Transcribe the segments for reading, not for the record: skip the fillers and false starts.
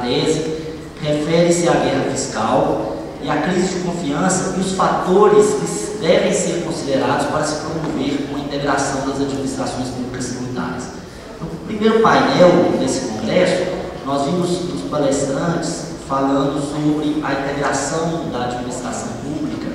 tese, refere-se à guerra fiscal e à crise de confiança e os fatores que devem ser considerados para se promover uma integração das administrações públicas tributárias. No primeiro painel desse congresso, nós vimos os palestrantes falando sobre a integração da administração pública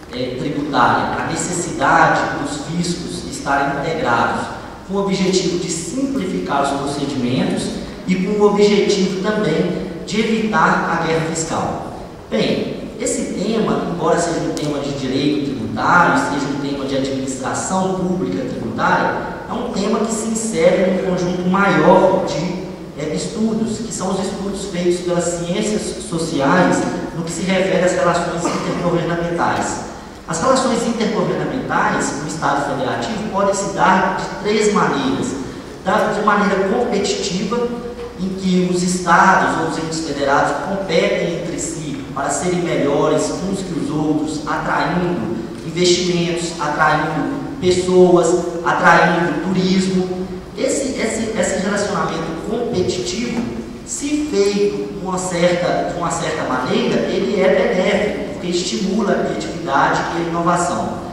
tributária, a necessidade dos fiscos estarem integrados, com o objetivo de simplificar os procedimentos e com o objetivo também de evitar a guerra fiscal. Bem, esse tema, embora seja um tema de direito tributário, seja um tema de administração pública tributária, é um tema que se insere em um conjunto maior de estudos, que são os estudos feitos pelas ciências sociais no que se refere às relações intergovernamentais. As relações intergovernamentais no Estado Federativo podem se dar de três maneiras. De maneira competitiva, em que os Estados ou os entes federados competem entre si para serem melhores uns que os outros, atraindo investimentos, atraindo pessoas, atraindo turismo. Esse relacionamento competitivo, se feito de uma certa maneira, ele é benéfico, porque estimula a criatividade e a inovação.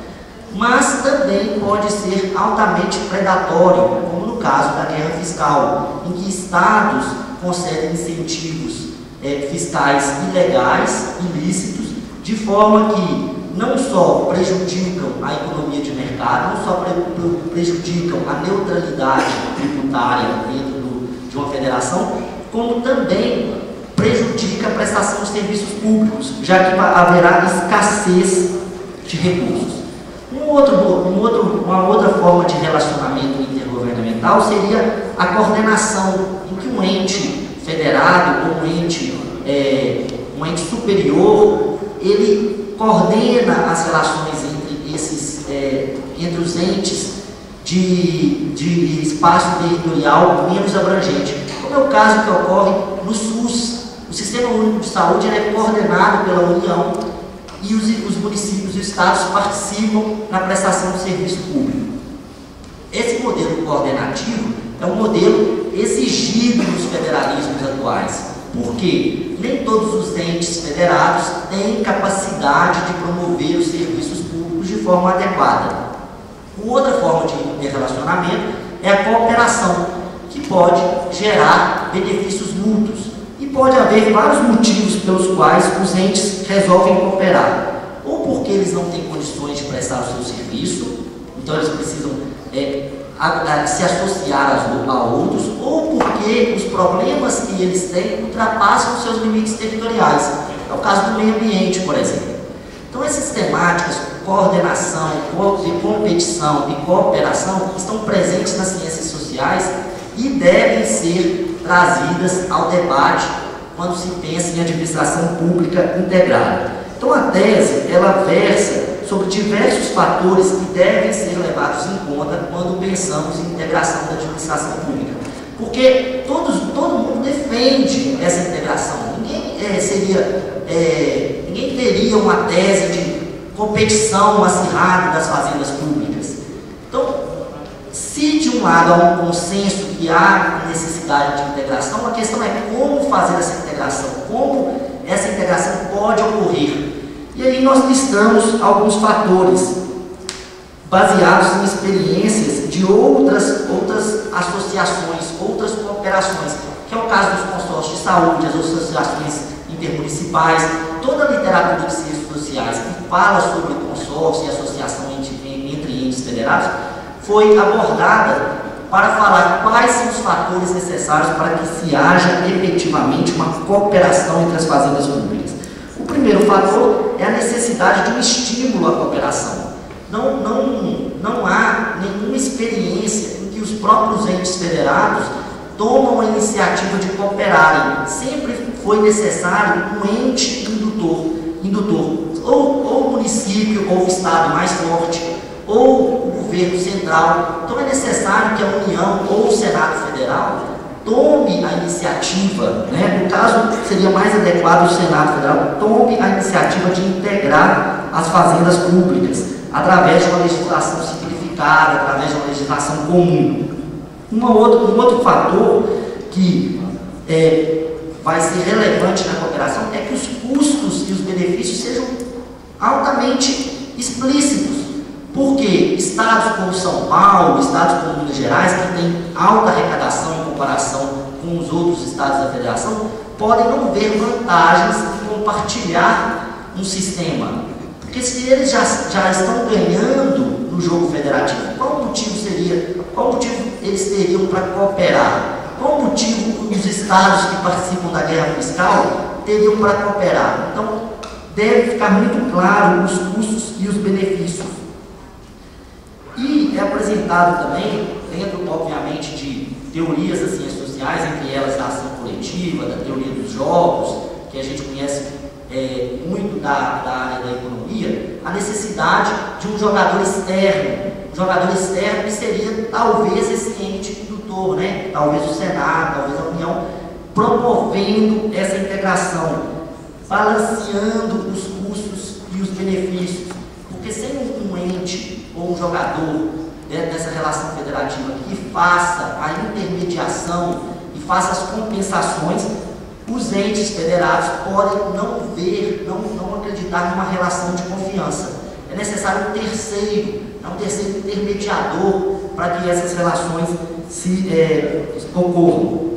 Mas também pode ser altamente predatório, como no caso da guerra fiscal, em que estados concedem incentivos fiscais ilegais, ilícitos, de forma que não só prejudicam a economia de mercado, não só prejudicam a neutralidade tributária dentro de uma federação, como também prejudica a prestação de serviços públicos, já que haverá escassez de recursos. Uma outra forma de relacionamento intergovernamental seria a coordenação, em que um ente federado ou um ente superior, ele coordena as relações entre os entes de espaço territorial menos abrangente, como é o caso que ocorre no SUS. O Sistema Único de Saúde é coordenado pela União e os municípios e os estados participam na prestação de serviço público. Esse modelo coordenativo é um modelo exigido nos federalismos atuais, porque nem todos os entes federados têm capacidade de promover os serviços públicos de forma adequada. Uma outra forma de relacionamento é a cooperação, que pode gerar benefícios mútuos. E pode haver vários motivos pelos quais os entes resolvem cooperar. Ou porque eles não têm condições de prestar o seu serviço, então eles precisam se associar a outros, ou porque os problemas que eles têm ultrapassam os seus limites territoriais. É o caso do meio ambiente, por exemplo. Então essas temáticas, coordenação, competição e cooperação, estão presentes nas ciências sociais e devem ser trazidas ao debate quando se pensa em administração pública integrada. Então a tese, ela versa sobre diversos fatores que devem ser levados em conta quando pensamos em integração da administração pública. Porque todo mundo defende essa integração. Ninguém teria uma tese de competição acirrada das fazendas públicas. Então, se de um lado há um consenso que há necessidade de integração, a questão é como fazer essa integração, como essa integração pode ocorrer. E aí nós listamos alguns fatores baseados em experiências de outras associações, outras cooperações, que é o caso dos consórcios de saúde, as associações intermunicipais, toda a literatura de ciências sociais que fala sobre consórcio e associação entre entes federados, foi abordada para falar quais são os fatores necessários para que se haja efetivamente uma cooperação entre as fazendas públicas. O primeiro fator é a necessidade de um estímulo à cooperação. Não há nenhuma experiência em que os próprios entes federados tomam a iniciativa de cooperarem. Sempre foi necessário um ente indutor, ou o município, ou o estado mais forte, ou o governo central. Então é necessário que a União ou o Senado Federal tome a iniciativa, no caso seria mais adequado o Senado Federal, tome a iniciativa de integrar as fazendas públicas através de uma legislação simplificada, através de uma legislação comum. Um outro fator que vai ser relevante na cooperação é que os custos e os benefícios sejam altamente explícitos. Porque estados como São Paulo, estados como Minas Gerais, que têm alta arrecadação em comparação com os outros estados da federação, podem não ver vantagens em compartilhar um sistema. Porque se eles já estão ganhando no jogo federativo, qual motivo eles teriam para cooperar? Qual motivo os estados que participam da guerra fiscal teriam para cooperar? Então, deve ficar muito claro os custos e os benefícios. E é apresentado também, dentro, obviamente, de teorias das ciências sociais, entre elas da ação coletiva, da teoria dos jogos, que a gente conhece muito da área da economia, a necessidade de um jogador externo. Um jogador externo que seria talvez esse ente indutor, né? Talvez o Senado, talvez a União, promovendo essa integração, balanceando os custos e os benefícios. Porque sem um ente ou um jogador dentro dessa relação federativa que faça a intermediação e faça as compensações, os entes federados podem não acreditar numa relação de confiança. É necessário um terceiro intermediador para que essas relações ocorram.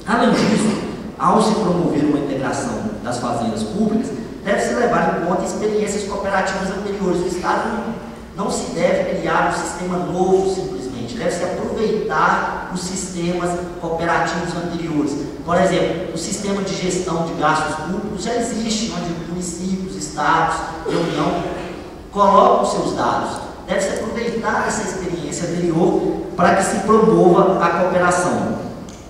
Além disso, ao se promover uma integração das fazendas públicas, deve-se levar em conta experiências cooperativas anteriores. O Estado não se deve criar um sistema novo simplesmente, deve-se aproveitar os sistemas cooperativos anteriores. Por exemplo, o sistema de gestão de gastos públicos já existe, onde municípios, estados e a União colocam seus dados. Deve-se aproveitar essa experiência anterior para que se promova a cooperação.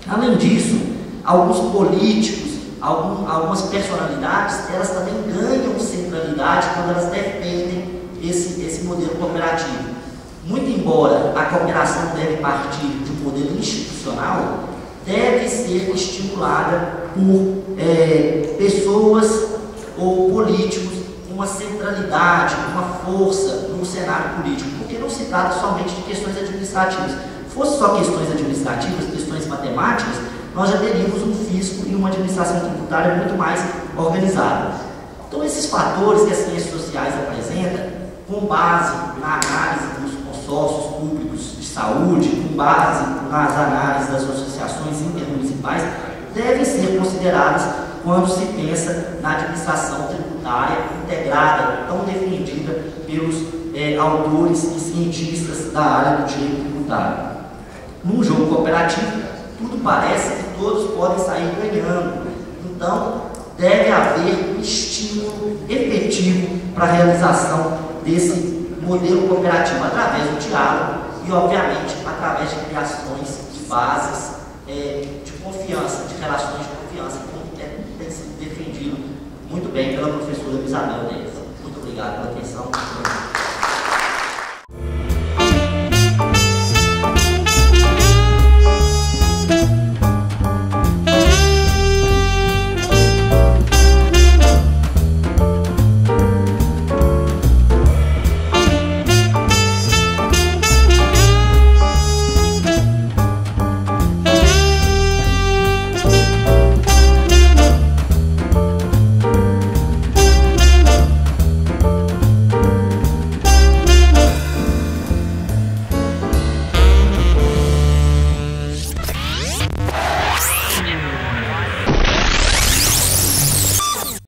Além disso, alguns políticos, algumas personalidades, elas também ganham centralidade quando elas defendem esse modelo cooperativo. Muito embora a cooperação deve partir de um modelo institucional, deve ser estimulada por pessoas ou políticos com uma centralidade, uma força no cenário político, porque não se trata somente de questões administrativas. Se fosse só questões administrativas, questões matemáticas, nós já teríamos um fisco e uma administração tributária muito mais organizada. Então, esses fatores que as ciências sociais apresentam, com base na análise dos consórcios públicos de saúde, com base nas análises das associações intermunicipais, devem ser consideradas quando se pensa na administração tributária integrada, tão defendida pelos autores e cientistas da área do direito tributário. Num jogo cooperativo, tudo parece que todos podem sair ganhando. Então, deve haver um estímulo efetivo para a realização desse modelo cooperativo através do diálogo e, obviamente, através de criações de bases de confiança, de relações de confiança, como tem sido defendido muito bem pela professora Isabel Neves. Muito obrigado pela atenção.